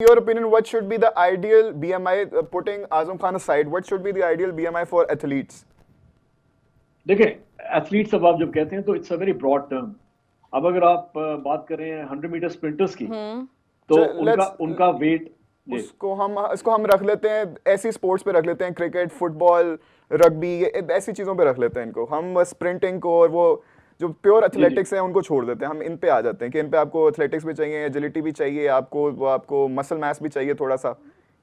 your opinion, what should be the ideal BMI, putting Azam Khan aside, what should be the ideal BMI for athletes? देखिए, athletes अब आप जब कहते हैं तो it's a very broad term. अब अगर आप बात कर रहे हैं 100 मीटर स्प्रिंटर्स की, तो उनका लेट्स उनका वेट उसको हम रख लेते हैं, ऐसी स्पोर्ट्स पे रख लेते हैं, क्रिकेट, फुटबॉल, रग्बी, ऐसी चीजों पे रख लेते हैं इनको हम, स्प्रिंटिंग को, और वो जो प्योर एथलेटिक्स हैं उनको छोड़ देते हैं, हम इन पे आ जाते हैं कि इन पे आपको एथलेटिक्स भी चाहिए, एजिलिटी भी चाहिए, आपको मसल मास भी चाहिए थोड़ा सा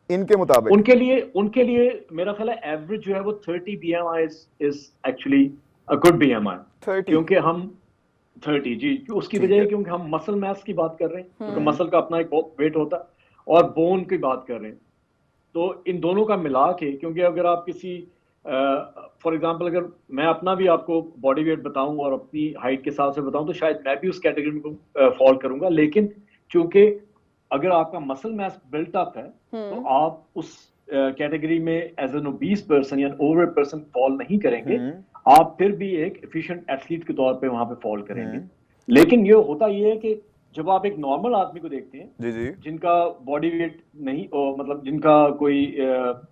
इनके मुताबिक। उनके लिए मेरा ख्याल है एवरेज जो है वो 30 BMI is actually a good BMI। 30? क्योंकि हम 30 जी, उसकी वजह है क्योंकि हम मसल मास की बात कर रहे हैं, क्योंकि मसल का अपना एक वेट होता है, और बोन की बात कर रहे हैं। तो इन दोनों का मिला के, क्योंकि अगर आप किसी फॉर एग्जांपल अगर मैं अपना भी आपको बॉडी वेट बताऊं और अपनी हाइट के हिसाब से बताऊं, तो शायद मैं भी उस कैटेगरी में फॉल करूंगा। लेकिन चूंकि अगर आपका मसल मास बिल्ट अप है, तो आप उस कैटेगरी में एज एन ओबीस पर्सन या ओवर पर्सन फॉल नहीं करेंगे। आप फिर भी एक एफिशिएंट एथलीट के तौर पे वहां पे फॉल करेंगे। लेकिन ये होता ये है कि जब आप एक नॉर्मल आदमी को देखते हैं, जी जी, जिनका बॉडी वेट नहीं, मतलब जिनका कोई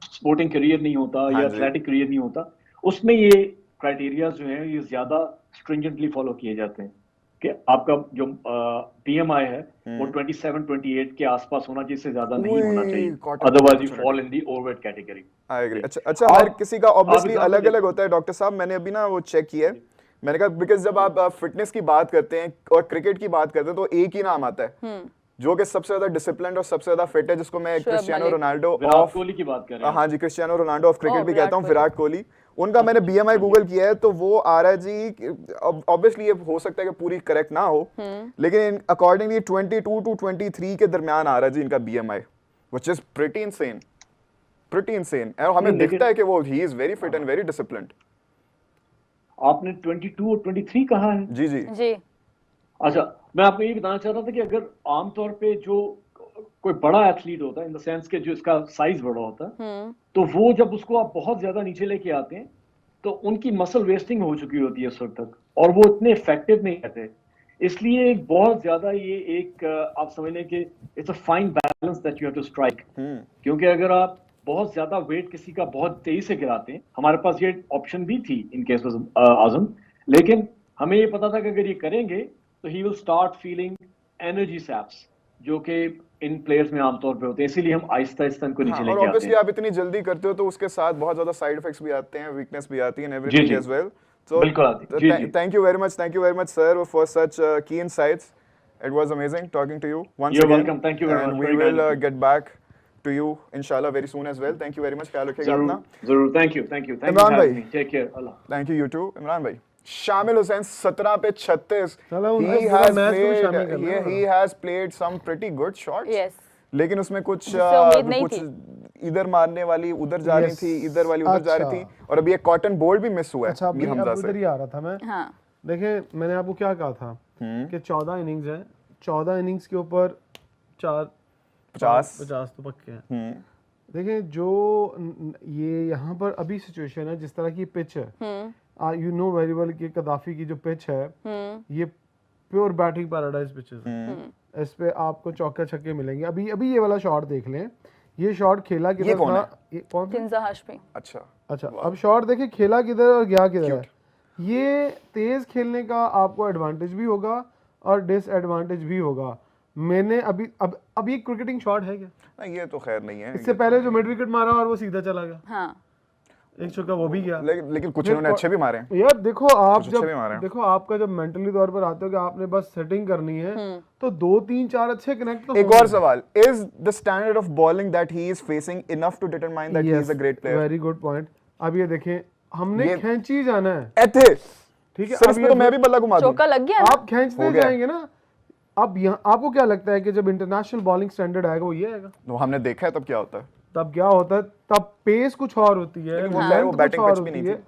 स्पोर्टिंग करियर नहीं होता हाँ या जी, एथलेटिक करियर नहीं होता, उसमें ये क्राइटेरिया जो है ये ज्यादा स्ट्रिंजेंटली फॉलो किए जाते हैं कि आपका जो BMI है वो 27-28 के आसपास होना चाहिए, इससे ज्यादा नहीं होना चाहिए, caught up otherwise you opportunity. Fall in the overweight category. I agree. जी। अच्छा अच्छा, हर आप किसी का आप ऑब्वियसली एग्जांपल अलग देख। अलग होता है डॉक्टर साहब, मैंने अभी ना वो चेक किया है। जी मैंने कहा बिकॉज जब जी आप फिटनेस की बात करते हैं और क्रिकेट की बात करते हैं तो एक ही नाम आता है जो कि सबसे ज्यादा डिसिप्लिन्ड और सबसे ज्यादा फिट है, जिसको मैं Shoaib Cristiano Malik. Ronaldo Virat of, Kohli की बात कर रहे हैं हाँ आप। जी, क्रिस्टियानो रोनाल्डो ऑफ क्रिकेट भी विराट कहता हूँ, कोहली। विराट कोहली। उनका हाँ मैंने जी, BMI हाँ जी। गूगल किया है तो वो आ रहा है जी, ऑब्वियसली ये हो सकता है कि पूरी करेक्ट ना हो, लेकिन अकॉर्डिंगली 22 to 23 के दरमियान आ रहा है जी इनका BMI, which is pretty insane. और हमें नहीं दिखता लेकिन है कि वो he is very fit and very disciplined. आपने 22 और 23 कहा है। जी जी जी। अच्छा, मैं आपको ये बताना चाह रहा था कि अगर आमतौर पे जो कोई बड़ा एथलीट होता है, इन द सेंस के जो इसका साइज बड़ा होता है, तो वो जब उसको आप बहुत ज्यादा नीचे लेके आते हैं, तो उनकी मसल वेस्टिंग हो चुकी होती है उस वक्त तक, और वो इतने इफेक्टिव नहीं रहते। इसलिए एक बहुत ज्यादा ये एक आप समझ लें कि it's a fine balance that you have to strike. क्योंकि अगर आप बहुत ज्यादा वेट किसी का बहुत तेजी से गिराते हैं, हमारे पास ये ऑप्शन भी थी इन केस आजम, लेकिन हमें ये पता था कि अगर ये करेंगे तो he will start feeling energy saps, जो कि इन प्लेयर्स में आमतौर पे होते हैं, इसीलिए हम आहिस्ता आहिस्ता इनको हाँ, नीचे और लेके आते ऑब्वियसली हैं। आप इतनी जल्दी करते हो तो उसके साथ बहुत ज्यादा साइड इफेक्ट्स भी आते हैं, वीकनेस भी आती है एंड जी एवरीथिंग जी, एज वेल। सो बिल्कुल आती, जी जी। thank you very much sir for such key insights. It was amazing talking to you once You're again, welcome, thank you very and much, we very kind will of you. get back to you inshallah very soon as well. Thank you very much, ख्याल रखिएगा जरूर अपना। जरूर, thank you thank you thank you Imran for भाई, having me, take care, Allah. Thank you, you too. Imran भाई, शामिल हुसैन 17 पे 36, साला उनको he पूरा has मैच को भी played शामिल करना है he has played some pretty good shots, yes. लेकिन उसमें कुछ जिससे उम्मीद नहीं कुछ थी। इधर मारने वाली उधर जा रही Yes. थी, इधर वाली उधर जा रही अच्छा। थी, और अभी एक कॉटन बोल्ट भी मिस हुआ है अच्छा, मीर अभी हमजा अब से। उधर ही आ रहा था मैं। हाँ। देखें, मैंने आपको क्या कहा था कि 14 इनिंग्स हैं, 14 इनिंग्स के ऊपर 50 तो पक्के हैं। देखें, जो ये यहाँ पर अभी सिचुएशन है, जिस तरह की पिच है, यू नो वेरी वेल कि कदाफी की जो पिच है, ये प्योर बैटिंग पैराडाइज पिचेस है। इस पे आपको चौके छक्के मिलेंगे। अभी अभी ये वाला शॉट देख लें, ये शॉट खेला किधर कौन था? है? ये कौन था? किंजा हाशमी। अच्छा अच्छा, अब शॉट देखिए, खेला किधर और गया किधर है। ये तेज खेलने का आपको एडवांटेज भी होगा और डिसएडवांटेज भी होगा। मैंने अभी अब ये क्रिकेटिंग शॉट है क्या? नहीं, ये तो खैर नहीं है। इससे पहले जो मिड विकेट मारा और वो सीधा चला गया, हाँ। एक छक्का वो भी गया। लेकिन कुछ फिर इन्होंने अच्छे भी मारे हैं। यार देखो, आप कुछ अच्छे भी मारे जब हैं। देखो आपका जब मेंटली तौर पर आते हो कि आपने बस सेटिंग करनी है, तो 2-3-4 अच्छे कनेक्ट तो एक होंगे। और सवाल, is the standard of bowling that he is facing enough to determine that he is a great player? Very good point. अब ये देखें, हमने ये- खींची जाना है, एथे ठीक है। सर, अब इस पे ये तो मैं भी बल्ला घुमा दूं। चौका लग गया ना? आप खींचते हो गया। जाएंगे ना। अब यहाँ आपको क्या लगता है कि जब इंटरनेशनल बॉलिंग स्टैंडर्ड आएगा वो ये आएगा? तो हमने देखा है तब क्या होता है। तब क्या होता है? तब पेस कुछ और होती है, लेकिन वो लेंथ खैर वो कुछ बैटिंग और पिच भी होती नहीं है। थी।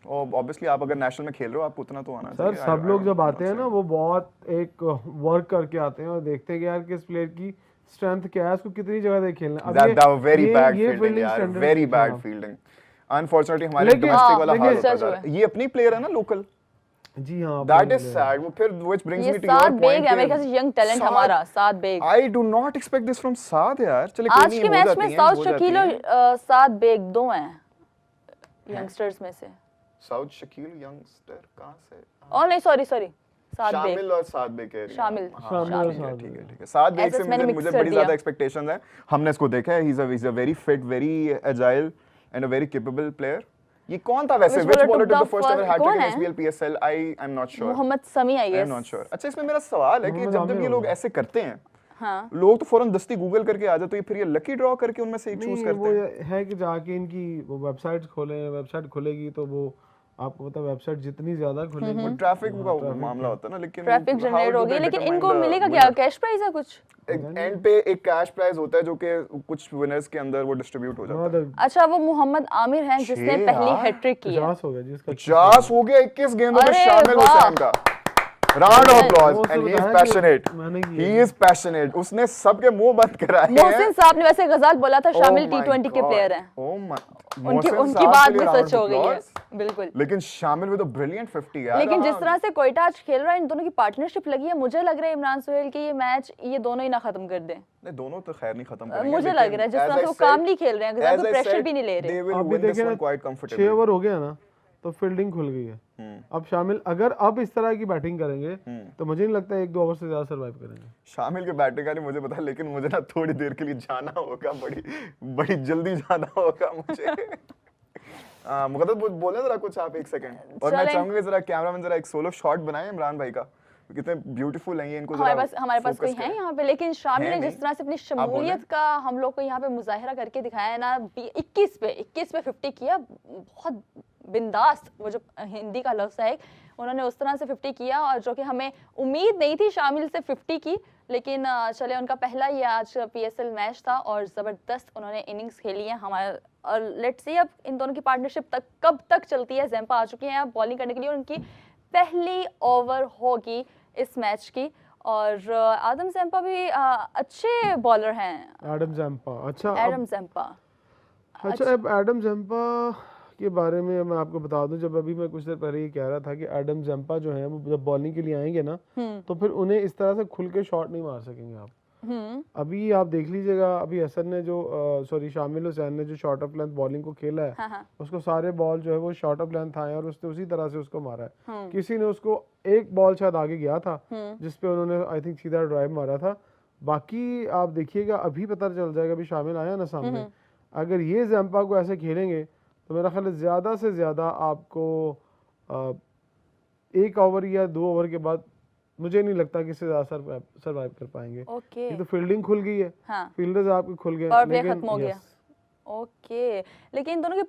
और ऑब्वियसली आप अगर नेशनल में खेल रहे हो आपको उतना तो आना सर, चाहिए। सब लोग जब आते हैं ना, वो बहुत एक वर्क करके आते हैं और देखते हैं कि यार किस प्लेयर की स्ट्रेंथ क्या है, उसको कितनी जगह से खेलना है। अब that very bad ये fielding fielding यार, standard very bad हाँ। fielding। अनफॉर्चुनेटली हमारे लेकिन- डोमेस्टिक वाला लेकिन हाल होता सच जा हुआ रहा है। ये अपनी प्लेयर है ना लोकल, जी हाँ दैट इज सैड। वो फिर व्हिच ब्रिंग्स ये me to your Saad point Baig है अमेरिका से यंग टैलेंट हमारा, Saad Baig. I do not expect this from Saad यार। चलिए कोई आज नहीं, के हो मैच जाती में हैं, साउथ हो जाती शकील हैं। और साद बेग दो हैं यंगस्टर्स में से। साउथ शकील यंगस्टर कहां से? ओ नहीं सॉरी साद बेग। शामिल और साद बेग कह रही हैं। शामिल, हाँ, शामिल, ठीक है साद ठीक है बेग। ठीक है। साद बेग ऐसे से मैंने मुझे mix मुझे कर बड़ी दिया। ज्यादा एक्सपेक्टेशंस हैं। हमने इसको देखा है, he is a very fit, very agile and a very capable player. ये कौन था वैसे? Which which bowler bowler took took the the first ever first- hat trick कौन इन है? SBL PSL? I am not sure. Mohammad Sami I I am guess. Not sure. अच्छा, इसमें मेरा सवाल है कि मोहम्मद जब आमिर ये लोग होगा। ऐसे करते हैं, हाँ लोग तो फौरन दस्ती गूगल करके आ जाते, तो फिर ये लकी ड्रॉ करके उनमें से एक चूज नहीं, करते वो हैं। है कि जाके इनकी वो वेबसाइट खोलें, वेबसाइट खुलेगी तो वो आपको पता है वेबसाइट जितनी ज्यादा खुलेगी वो ट्रैफिक का traffic मामला है। होता है ना, लेकिन ट्रैफिक how जनरेट do होगी, they लेकिन determine इनको the मिलेगा winner? क्या? कैश प्राइज है कुछ? एंड पे एक कैश प्राइज होता है जो कि कुछ विनर्स के अंदर वो डिस्ट्रीब्यूट हो जाता है। अच्छा वो मोहम्मद आमिर हैं जिसने छह पहली यार। हैट्रिक की है। 50 हो गया जी इसका। 50 हो गया 21 गेंदों में अरे शामिल वाह। हुसैन का। राउंड ऑफ वो applause उसने एंड ही इज बताया कि पैशनेट। मैंने किया ही इज पैशनेट। उसने सबके मुंह बंद कराए मोहसिन साहब ने वैसे गजाल बोला था शामिल Oh my टी20 के God. प्लेयर हैं। Oh my- उनकी मोहसिन उनकी साहब बात के लिए भी round सच of हो गई है, applause। बिल्कुल। लेकिन शामिल विद अ ब्रिलियंट 50 यार। लेकिन जिस हाँ। तरह से कोयटा आज खेल रहा है, इन दोनों की पार्टनरशिप लगी है, मुझे लग रहा है इमरान सोहेल की ये मैच ये दोनों ही ना खत्म कर दें। नहीं, दोनों तो खैर नहीं खत्म करेंगे। मुझे लग रहा है जिस तरह से वो काम नहीं खेल रहे हैं, गजाल कोई प्रेशर भी नहीं ले रहे। आप भी देखें ना 6 ओवर हो गया ना तो फील्डिंग खुल गई है। अब शामिल अगर अब इस तरह की बैटिंग करेंगे तो मुझे नहीं लगता 1-2 ओवर से ज्यादा सर्वाइव करेंगे। शामिल के बैटिंग का नहीं मुझे पता, लेकिन मुझे ना थोड़ी देर के लिए जाना होगा, बड़ी जल्दी जाना होगा मुझे। मुकद्दर बोले जरा कुछ आप 1 सेकंड। और मैं चलें। चाहूंगा जरा कैमरामैन जरा एक सोलो शॉट बनाए इमरान भाई का, कितने ब्यूटीफुल हैं ये। इनको हमारे जरा पास focus कोई है करें। यहाँ पे, लेकिन शामिल है ने जिस नहीं। तरह से अपनी आप शमूलियत का हम लोग को यहाँ पे मुजाहिरा करके दिखाया है ना, 21 पे 50 किया, बहुत बिंदास। वो जो हिंदी का लफ्ज़ है उन्होंने उस तरह से 50 किया, और जो कि हमें उम्मीद नहीं थी शामिल से 50 की। लेकिन चले उनका पहला ये आज पीएसएल मैच था और ज़बरदस्त उन्होंने इनिंग्स खेली है हमारे। और लेट्स सी अब इन दोनों की पार्टनरशिप कब तक चलती है। ज़ैम्पा आ चुकी हैं अब बॉलिंग करने के लिए, उनकी पहली ओवर होगी इस मैच की। और आदम ज़ैम्पा भी अच्छे बॉलर हैं। एडम ज़ैम्पा, अच्छा एडम ज़ैम्पा। अच्छा अब एडम ज़ैम्पा के बारे में मैं आपको बता दूं, जब अभी मैं कुछ देर पहले ये कह रहा था कि एडम ज़ैम्पा जो है वो जब बॉलिंग के लिए आएंगे ना तो फिर उन्हें इस तरह से खुल के शॉट नहीं मार सकेंगे आप। अभी आप देख लीजिएगा, अभी हसन ने जो शामिल हुसैन ने जो शॉर्ट ऑफ लेंथ बॉलिंग को खेला है, हाँ। उसको सारे बॉल जो है वो शॉर्ट ऑफ लेंथ आए और उसने उसी तरह से उसको मारा है। किसी ने उसको एक बॉल शायद आगे गया था जिसपे उन्होंने आई थिंक सीधा ड्राइव मारा था। बाकी आप देखिएगा अभी पता चल जाएगा, अभी शामिल आया ना सामने, अगर ये ज़ैम्पा को ऐसे खेलेंगे तो मेरा ख्याल है ज़्यादा से ज़्यादा आपको 1 ओवर या 2 ओवर के बाद मुझे नहीं लगता कि इससे ज़्यादा सर्वाइव कर पाएंगे। ओके। ये तो फील्डिंग खुल गई है, हाँ। फील्डर्स आपके खुल गए, पावर प्ले लेकिन खत्म हो गया। yes, ओके, लेकिन इन दोनों की